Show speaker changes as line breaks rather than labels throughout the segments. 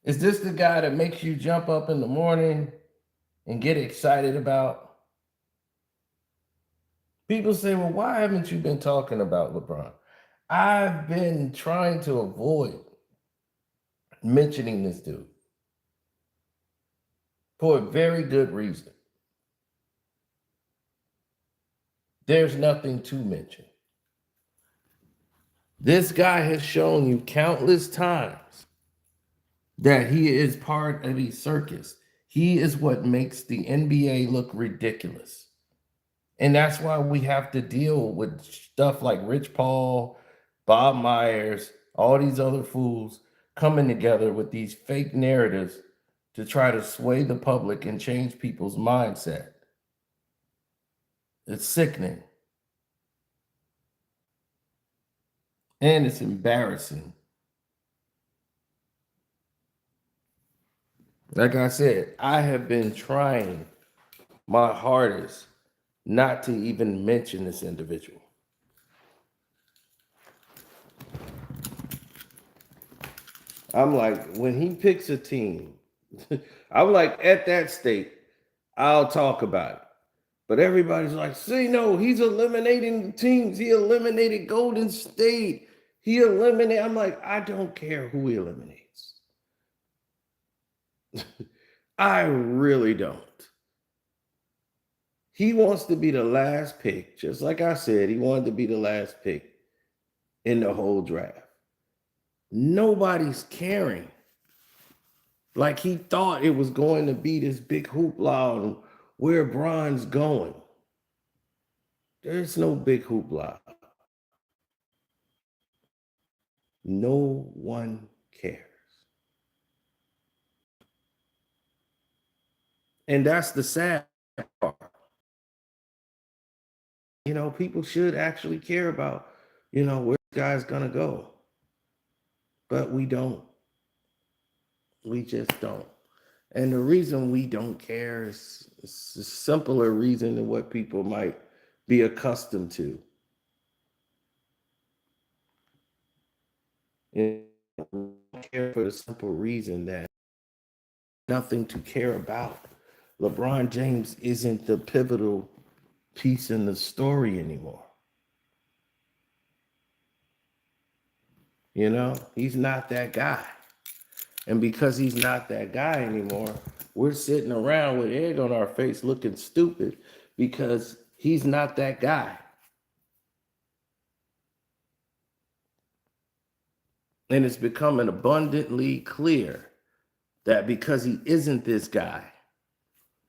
Is this the guy that makes you jump up in the morning and get excited about? People say, well, why haven't you been talking about LeBron? I've been trying to avoid mentioning this dude for a very good reason. There's nothing to mention. This guy has shown you countless times that he is part of a circus. He is what makes the NBA look ridiculous. And that's why we have to deal with stuff like Rich Paul, Bob Myers, all these other fools coming together with these fake narratives to try to sway the public and change people's mindset. It's sickening. And it's embarrassing. Like I said, I have been trying my hardest not to even mention this individual. I'm like, when he picks a team, I'm like, at that state, I'll talk about it. But everybody's like, see, no, he's eliminating teams. He eliminated Golden State. He eliminated. I'm like, I don't care who he eliminates. I really don't. He wants to be the last pick. Just like I said, he wanted to be the last pick in the whole draft. Nobody's caring. Like he thought it was going to be this big hoopla on where Bron's going. There's no big hoopla. No one cares. And that's the sad part. You know, people should actually care about, you know, where this guy's going to go. But we don't. We just don't. And the reason we don't care is a simpler reason than what people might be accustomed to. You know, care for the simple reason that nothing to care about. LeBron James isn't the pivotal piece in the story anymore. You know, he's not that guy. And because he's not that guy anymore, we're sitting around with egg on our face looking stupid because he's not that guy. And it's becoming abundantly clear that because he isn't this guy,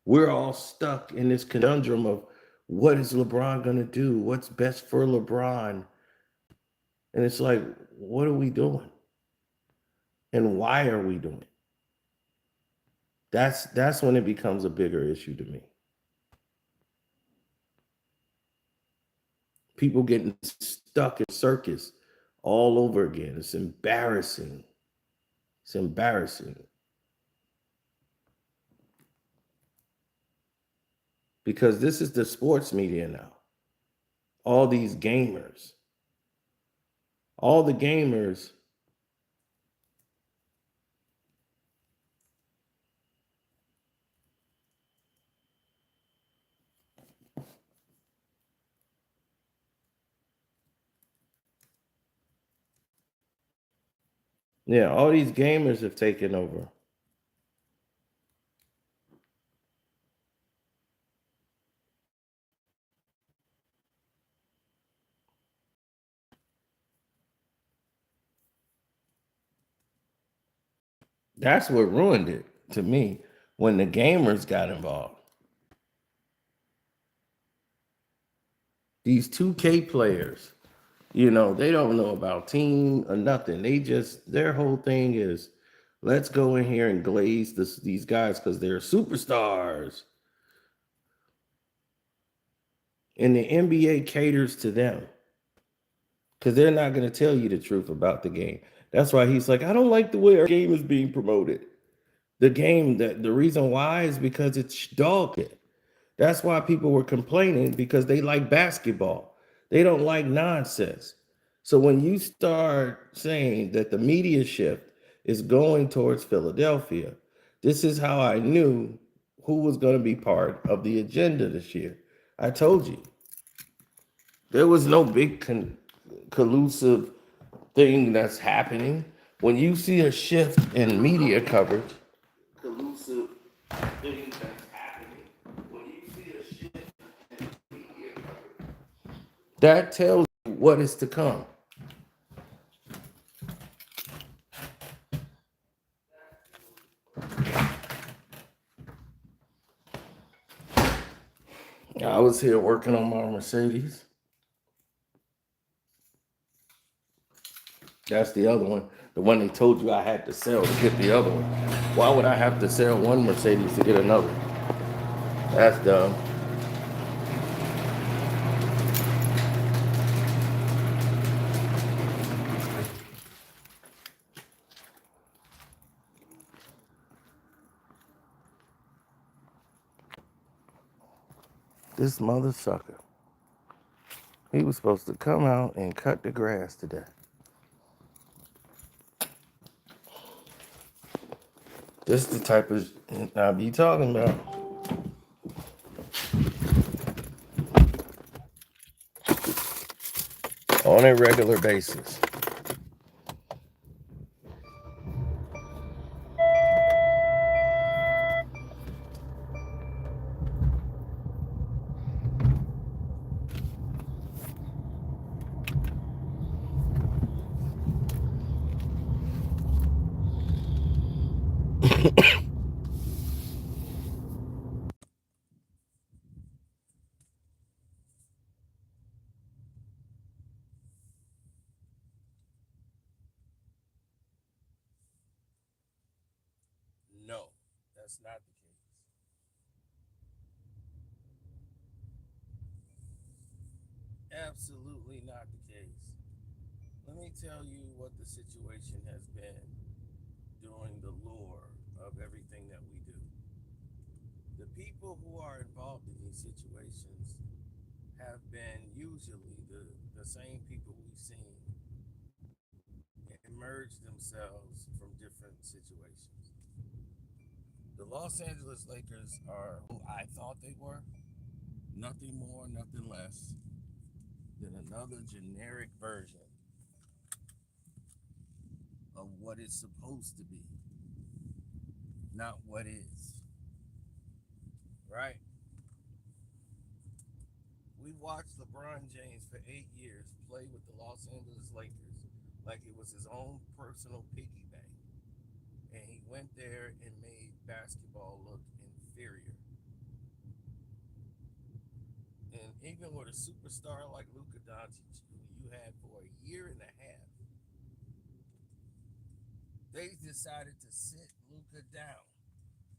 we're all stuck in this conundrum of what is LeBron going to do? What's best for LeBron? And it's like, what are we doing? And why are we doing it? That's when it becomes a bigger issue to me. People getting stuck in circus all over again. It's embarrassing. It's embarrassing. Because this is the sports media now. All these gamers. All the gamers all these gamers have taken over. That's what ruined it to me when the gamers got involved. These 2K players, you know, they don't know about team or nothing. Their whole thing is, let's go in here and glaze these guys because they're superstars. And the NBA caters to them because they're not going to tell you the truth about the game. That's why he's like, I don't like the way our game is being promoted. The reason why is because it's dog shit. That's why people were complaining, because they like basketball. They don't like nonsense. So when you start saying that the media shift is going towards Philadelphia. This is how I knew who was going to be part of the agenda this year. I told you. There was no big collusive thing that's happening. When you see a shift in media coverage, collusive thing that's happening. When you see a shift in media coverage, that tells you what is to come. I was here working on my Mercedes. That's the other one. The one they told you I had to sell to get the other one. Why would I have to sell one Mercedes to get another? That's dumb. This mother sucker. He was supposed to come out and cut the grass today. This is the type of I be talking about. On a regular basis. No, that's not the case. Absolutely not the case. Let me tell you what the situation has been during the lore of everything that we do. The people who are involved in these situations have been usually the same people we've seen emerge themselves from different situations. The Los Angeles Lakers are who I thought they were. Nothing more, nothing less than another generic version of what it's supposed to be, not what is. Right? We watched LeBron James for 8 years play with the Los Angeles Lakers like it was his own personal piggy bank. And he went there and made basketball look inferior. And even with a superstar like Luka Doncic, who you had for a year and a half, they decided to sit Luka down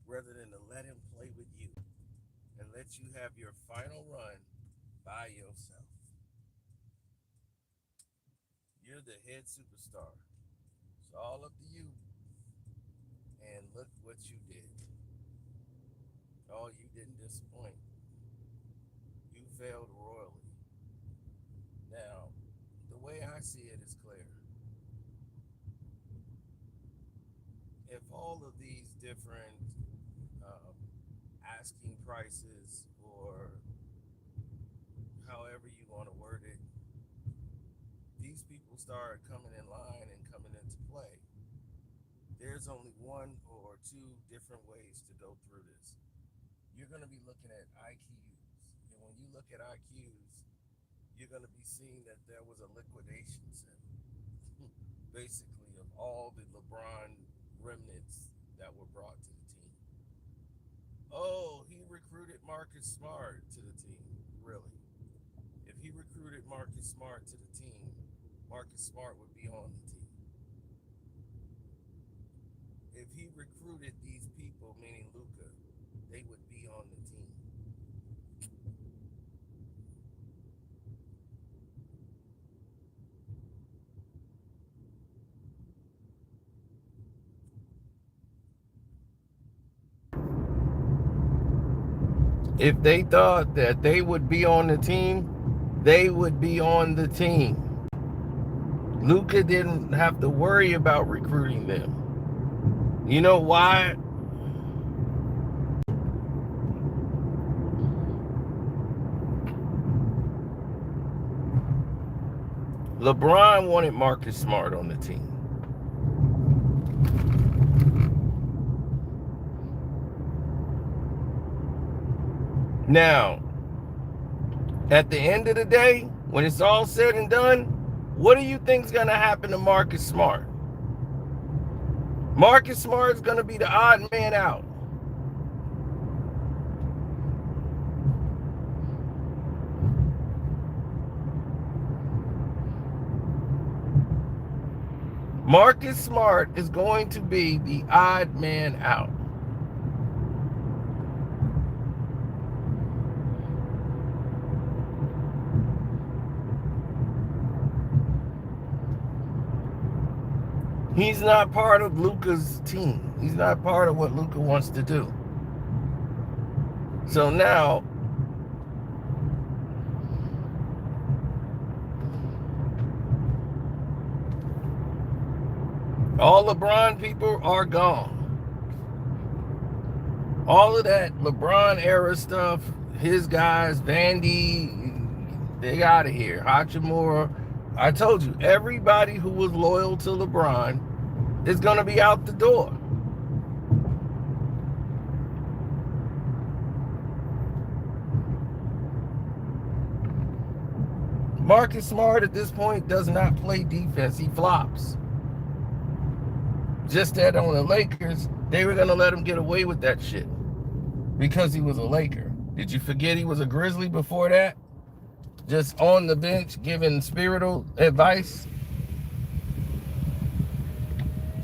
rather than to let him play with you and let you have your final run by yourself. You're the head superstar. It's all up to you. And look what you did. Oh, you didn't disappoint. You failed royally. Now, the way I see it is clear. If all of these different asking prices, or however you want to word it, these people start coming in line and coming into play, there's only one or two different ways to go through this. You're going to be looking at IQs. And when you look at IQs, you're going to be seeing that there was a liquidation sale, basically, of all the LeBron remnants that were brought to the team. Oh, he recruited Marcus Smart to the team. Really? If he recruited Marcus Smart to the team, Marcus Smart would be on the team. If he recruited these people, meaning Luka, they would be on the team. If they thought that they would be on the team, they would be on the team. Luka didn't have to worry about recruiting them. You know why? LeBron wanted Marcus Smart on the team. Now, at the end of the day, when it's all said and done, what do you think is going to happen to Marcus Smart? Marcus Smart is going to be the odd man out. Marcus Smart is going to be the odd man out. He's not part of Luka's team. He's not part of what Luka wants to do. So now, all LeBron people are gone. All of that LeBron era stuff, his guys, Vandy, they out of here. Hachimura. I told you, everybody who was loyal to LeBron is going to be out the door. Marcus Smart at this point does not play defense. He flops. Just that on the Lakers, they were going to let him get away with that shit because he was a Laker. Did you forget he was a Grizzly before that? Just on the bench giving spiritual advice.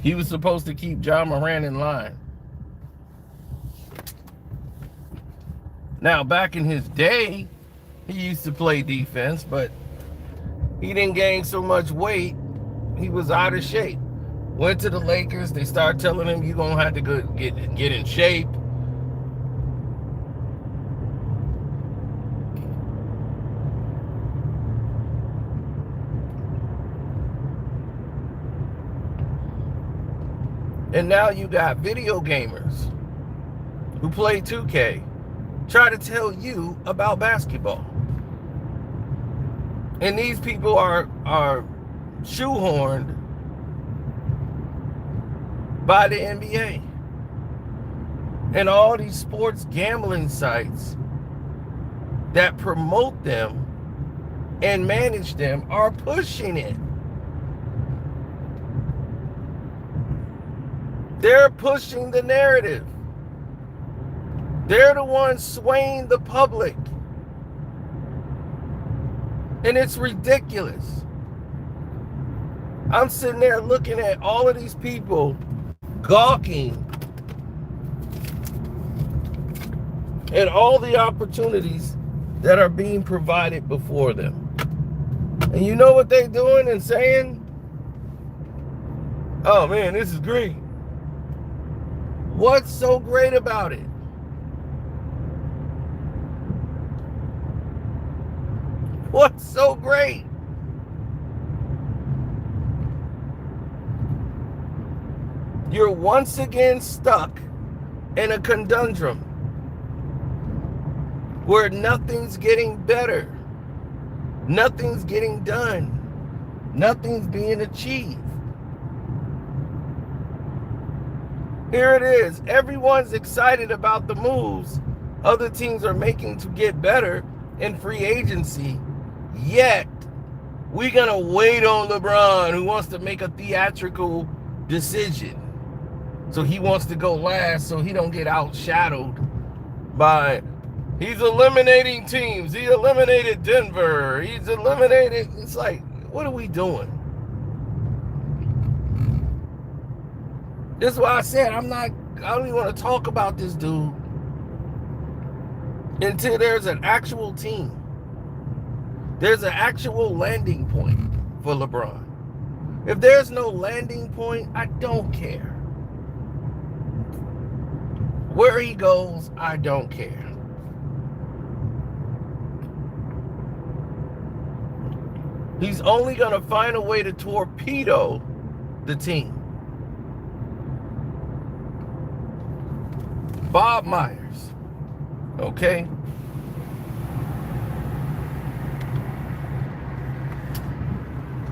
He was supposed to keep Ja Morant in line. Now, back in his day, he used to play defense, but he didn't gain so much weight. He was out of shape. Went to the Lakers. They started telling him, you're going to have to go get in shape. And now you got video gamers who play 2K try to tell you about basketball. And these people are shoehorned by the NBA. And all these sports gambling sites that promote them and manage them are pushing it. They're pushing the narrative. They're the ones swaying the public. And it's ridiculous. I'm sitting there looking at all of these people gawking at all the opportunities that are being provided before them. And you know what they're doing and saying? Oh man, this is great. What's so great about it? What's so great? You're once again stuck in a conundrum where nothing's getting better. Nothing's getting done. Nothing's being achieved. Here it is. Everyone's excited about the moves other teams are making to get better in free agency. Yet, we're going to wait on LeBron, who wants to make a theatrical decision. So he wants to go last so he don't get outshadowed by, he's eliminating teams. He eliminated Denver. He's eliminated. It's like, what are we doing? This is why I said I don't even want to talk about this dude until there's an actual team. There's an actual landing point for LeBron. If there's no landing point, I don't care. Where he goes, I don't care. He's only going to find a way to torpedo the team. Bob Myers. Okay?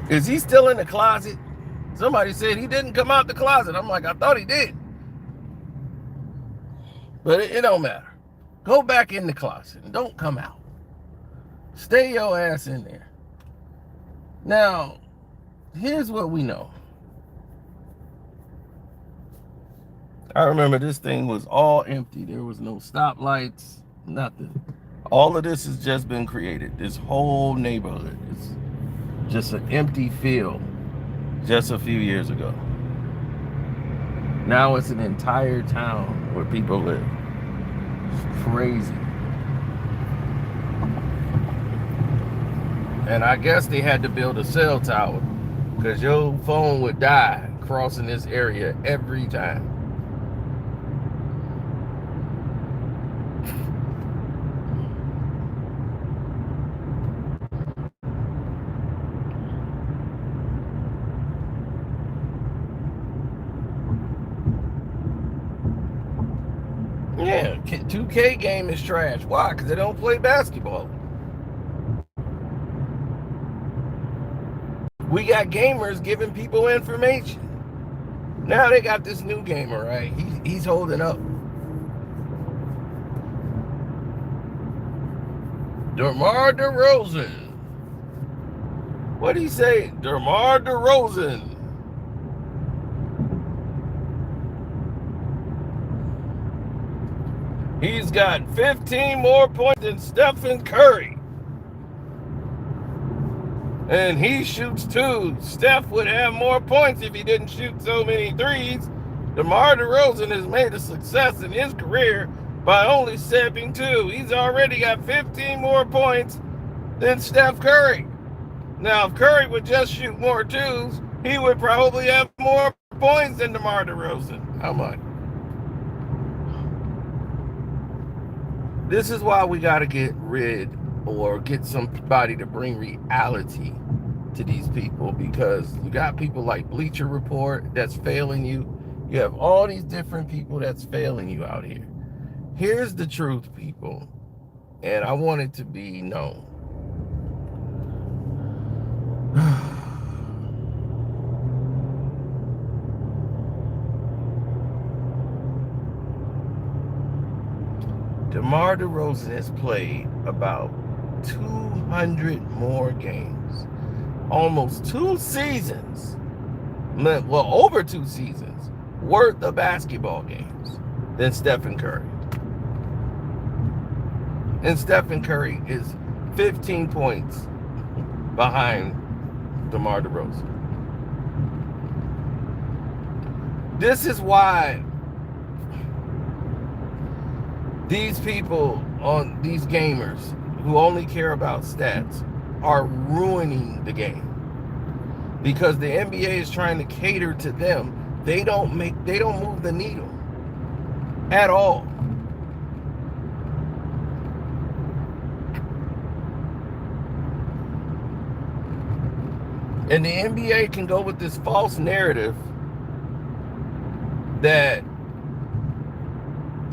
Is he still in the closet? Somebody said he didn't come out the closet. I'm like, I thought he did. But it don't matter. Go back in the closet and don't come out. Stay your ass in there. Now, here's what we know. I remember this thing was all empty. There was no stoplights, nothing. All of this has just been created. This whole neighborhood is just an empty field just a few years ago. Now it's an entire town where people live. It's crazy. And I guess they had to build a cell tower because your phone would die crossing this area every time. Yeah, 2K game is trash. Why? Because they don't play basketball. We got gamers giving people information. Now they got this new gamer, right? He's holding up. DeMar DeRozan. What did he say? DeMar DeRozan. He's got 15 more points than Stephen Curry. And he shoots too. Steph would have more points if he didn't shoot so many threes. DeMar DeRozan has made a success in his career by only stepping two. He's already got 15 more points than Steph Curry. Now, if Curry would just shoot more twos, he would probably have more points than DeMar DeRozan. How much? This is why we got to get rid or get somebody to bring reality to these people, because you got people like Bleacher Report that's failing you. You have all these different people that's failing you out here. Here's the truth, people, and I want it to be known. DeMar DeRozan has played about 200 more games, almost 2 seasons, well, over 2 seasons worth of basketball games than Stephen Curry. And Stephen Curry is 15 points behind DeMar DeRozan. This is why these people, on these gamers who only care about stats, are ruining the game, because the NBA is trying to cater to them. They don't move the needle at all. And the NBA can go with this false narrative that,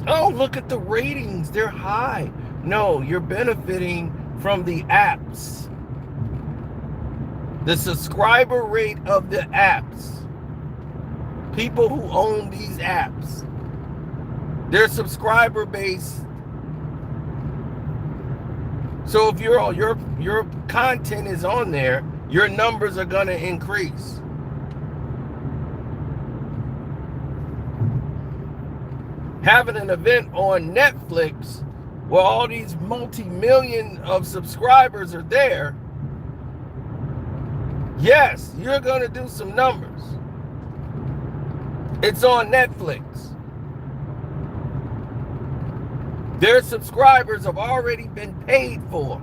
oh, look at the ratings, they're high. No, you're benefiting from the apps. The subscriber rate of the apps. People who own these apps, their subscriber base. So if your content is on there, your numbers are going to increase. Having an event on Netflix where all these multi-million of subscribers are there, yes, you're going to do some numbers. It's on Netflix. Their subscribers have already been paid for.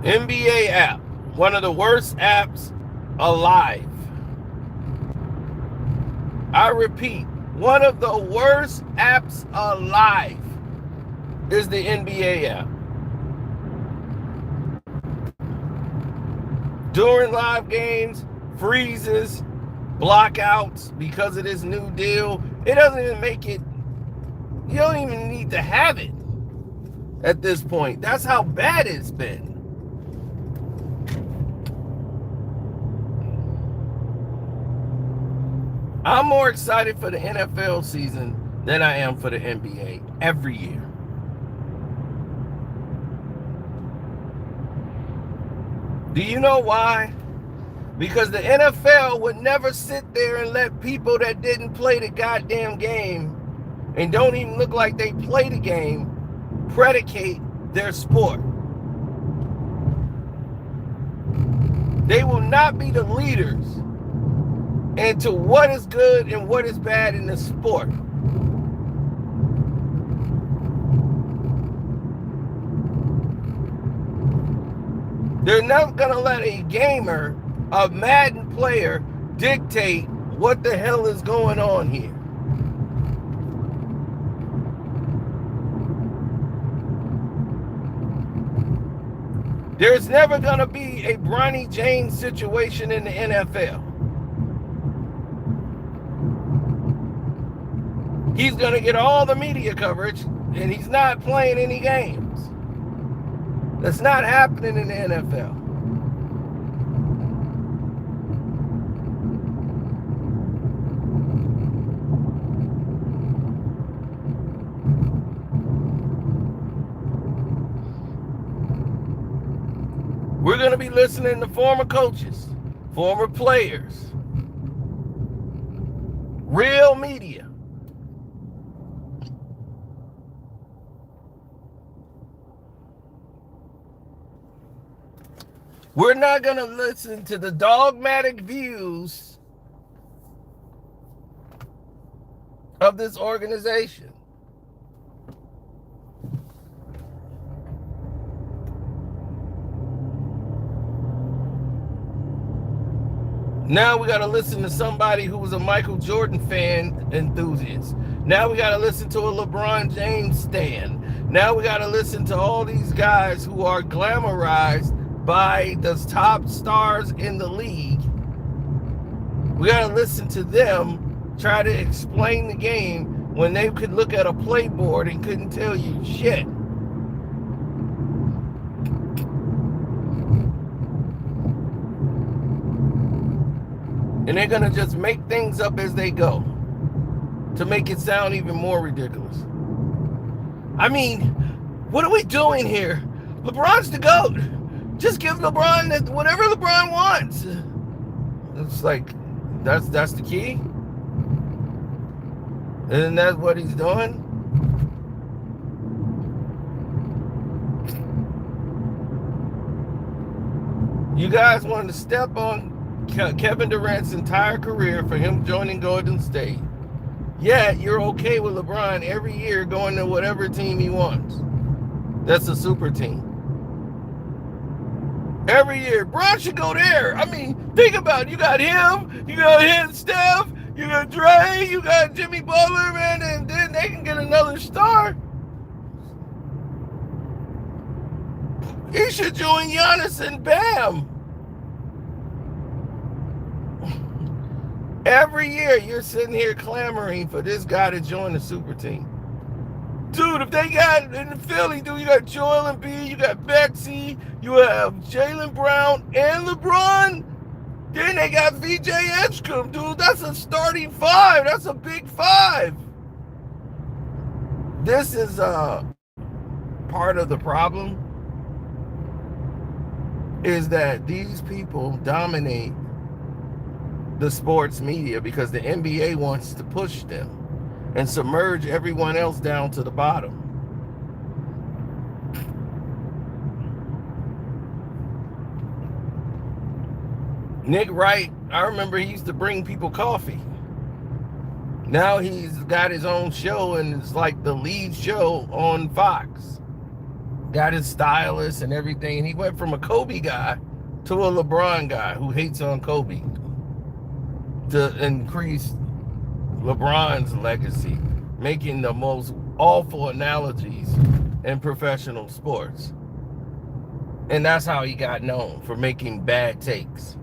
NBA app, one of the worst apps alive. I repeat, one of the worst apps alive. is the NBA app. During live games, freezes, blockouts because of this new deal. It doesn't even make it, you don't even need to have it at this point. That's how bad it's been. I'm more excited for the NFL season than I am for the NBA every year. Do you know why? Because the NFL would never sit there and let people that didn't play the goddamn game and don't even look like they play the game predicate their sport. They will not be the leaders into what is good and what is bad in the sport. They're not going to let a gamer, a Madden player, dictate what the hell is going on here. There's never going to be a Lebron Janes situation in the NFL. He's going to get all the media coverage, and he's not playing any games. That's not happening in the NFL. We're going to be listening to former coaches, former players, real media. We're not going to listen to the dogmatic views of this organization. Now we got to listen to somebody who was a Michael Jordan fan enthusiast. Now we got to listen to a LeBron Janes stan. Now we got to listen to all these guys who are glamorized by the top stars in the league. We got to listen to them try to explain the game when they could look at a playboard and couldn't tell you shit. And they're going to just make things up as they go to make it sound even more ridiculous. I mean, what are we doing here? LeBron's the GOAT. Just give LeBron whatever LeBron wants. It's like, that's the key? Isn't that what he's doing? You guys wanted to step on Kevin Durant's entire career for him joining Golden State. Yeah, you're okay with LeBron every year going to whatever team he wants. That's a super team. Every year, Bron should go there. I mean, think about it. You got him, you got him, Steph, you got Dre, you got Jimmy Butler, man, and then they can get another star. He should join Giannis and Bam. Every year, you're sitting here clamoring for this guy to join the super team. Dude, if they got in the Philly, dude, you got Joel Embiid, you got Betsy, you have Jaylen Brown and LeBron. Then they got VJ Edgecombe, dude. That's a starting five. That's a big five. This is part of the problem, is that these people dominate the sports media because the NBA wants to push them and submerge everyone else down to the bottom. Nick Wright, I remember he used to bring people coffee. Now he's got his own show and it's like the lead show on Fox. Got his stylist and everything. And he went from a Kobe guy to a LeBron guy who hates on Kobe to increase LeBron's legacy, making the most awful analogies in professional sports. And that's how he got known, for making bad takes.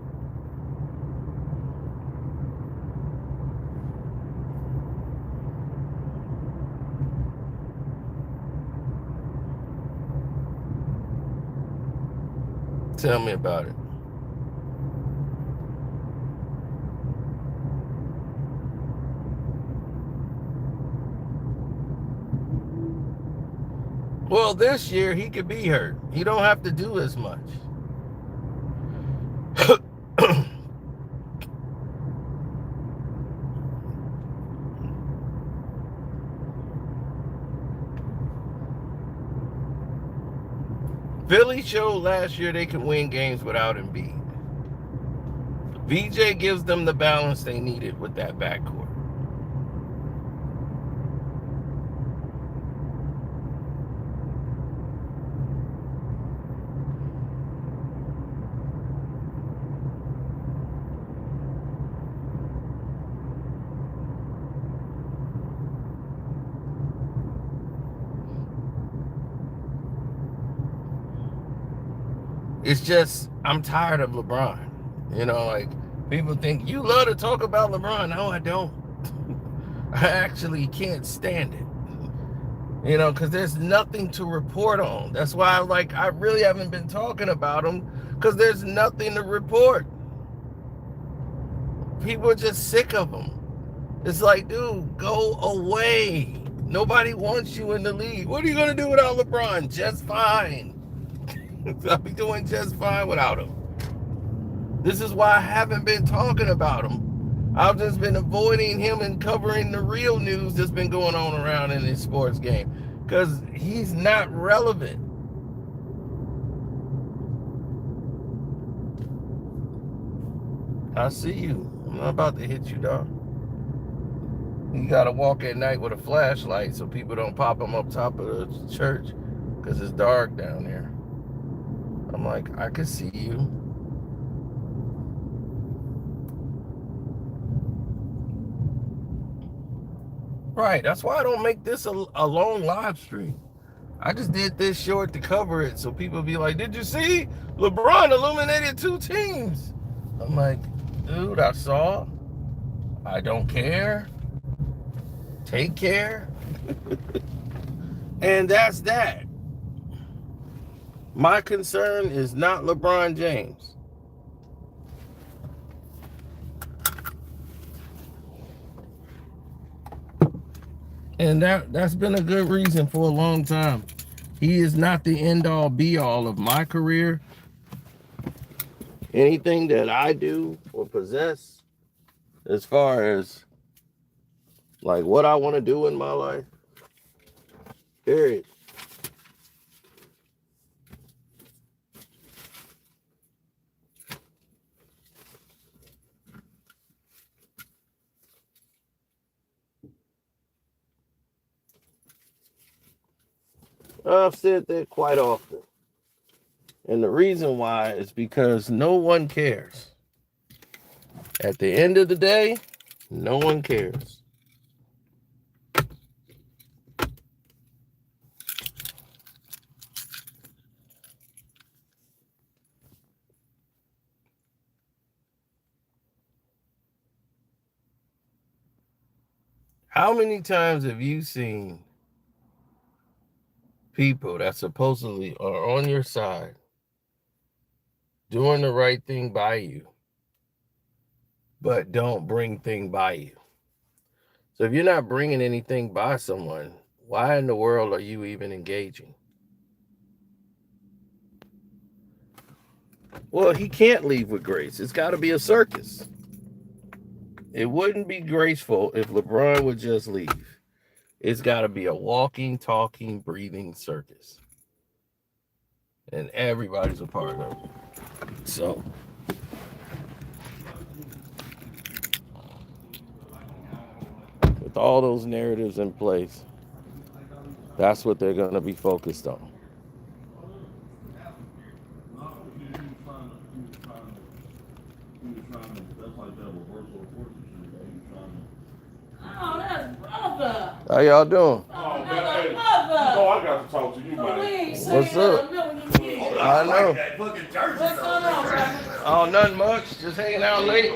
Tell me about it. Well, this year he could be hurt. He don't have to do as much. Philly showed last year they can win games without Embiid. VJ gives them the balance they needed with that backcourt. It's just, I'm tired of LeBron. You know, like, people think, you love to talk about LeBron. No, I don't. I actually can't stand it. You know, because there's nothing to report on. That's why, I really haven't been talking about him, because there's nothing to report. People are just sick of him. It's like, dude, go away. Nobody wants you in the league. What are you going to do without LeBron? Just fine. I'll be doing just fine without him. This is why I haven't been talking about him. I've just been avoiding him and covering the real news that's been going on around in this sports game, because he's not relevant. I see you. I'm not about to hit you, dog. You gotta walk at night with a flashlight so people don't pop them up top of the church, because it's dark down there. I'm like, I can see you. Right, that's why I don't make this a long live stream. I just did this short to cover it so people be like, did you see? LeBron eliminated 2 teams. I'm like, dude, I saw. I don't care. Take care. And that's that. My concern is not LeBron James. And that's been a good reason for a long time. He is not the end-all be-all of my career. Anything that I do or possess, as far as like what I want to do in my life, period. I've said that quite often. And the reason why is because no one cares. At the end of the day, no one cares. How many times have you seen people that supposedly are on your side doing the right thing by you, but don't bring thing by you? So if you're not bringing anything by someone, why in the world are you even engaging? Well, he can't leave with grace. It's got to be a circus. It wouldn't be graceful if LeBron would just leave. It's got to be a walking, talking, breathing circus. And everybody's a part of it. So, with all those narratives in place, that's what they're going to be focused on.
Oh, that's brother.
How y'all doing?
Oh, man, hey, you know I got to talk to you,
What's up? I know.
What's going on, bro?
Oh, nothing much. Just hanging out late.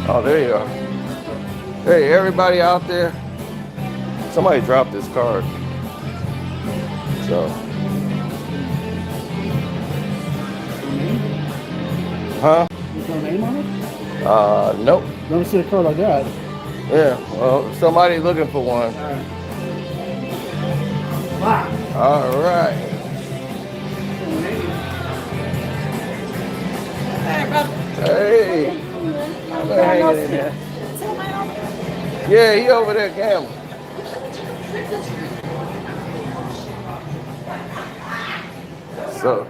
Oh, there you are. Hey, everybody out there. Somebody dropped this card. So. Huh?
Is there a name on it?
Nope.
Never see a card like that.
Yeah, well, somebody looking for one.
Wow.
All right. Hey. I'm hanging in there. Yeah, he over there gambling. So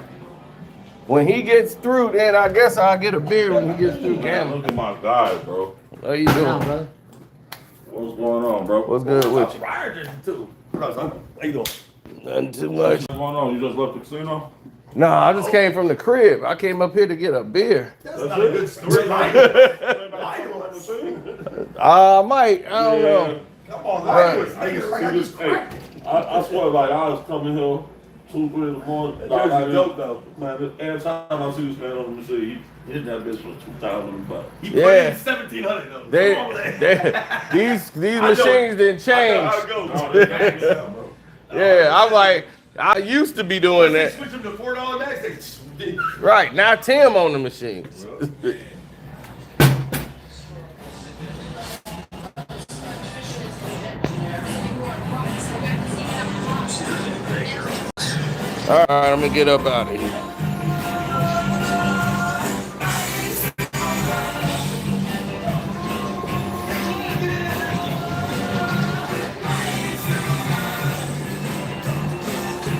when he gets through, then I guess I'll get a beer when he gets through gambling.
Look at my guy, bro.
How you doing?
What's going on, bro?
What's good with you?
How you doing?
Nothing too much.
What's going on? You just left the casino?
No, I just came from the crib. I came up here to get a beer.
That's not a good story.
I might. I don't know.
Come on,
Right.
hey, I swear, like, I was coming here 2, 3 in the morning.
That jersey dope though.
Man, every time I see this man on the machine, he hit that bitch for $2,000.
He
Yeah.
played 1,700 though.
These machines didn't change. Yeah, I'm like, I used to be doing
They
that.
switch them to $4 max. They
Right, now Tim on the machines. All right, I'm gonna get up out of here.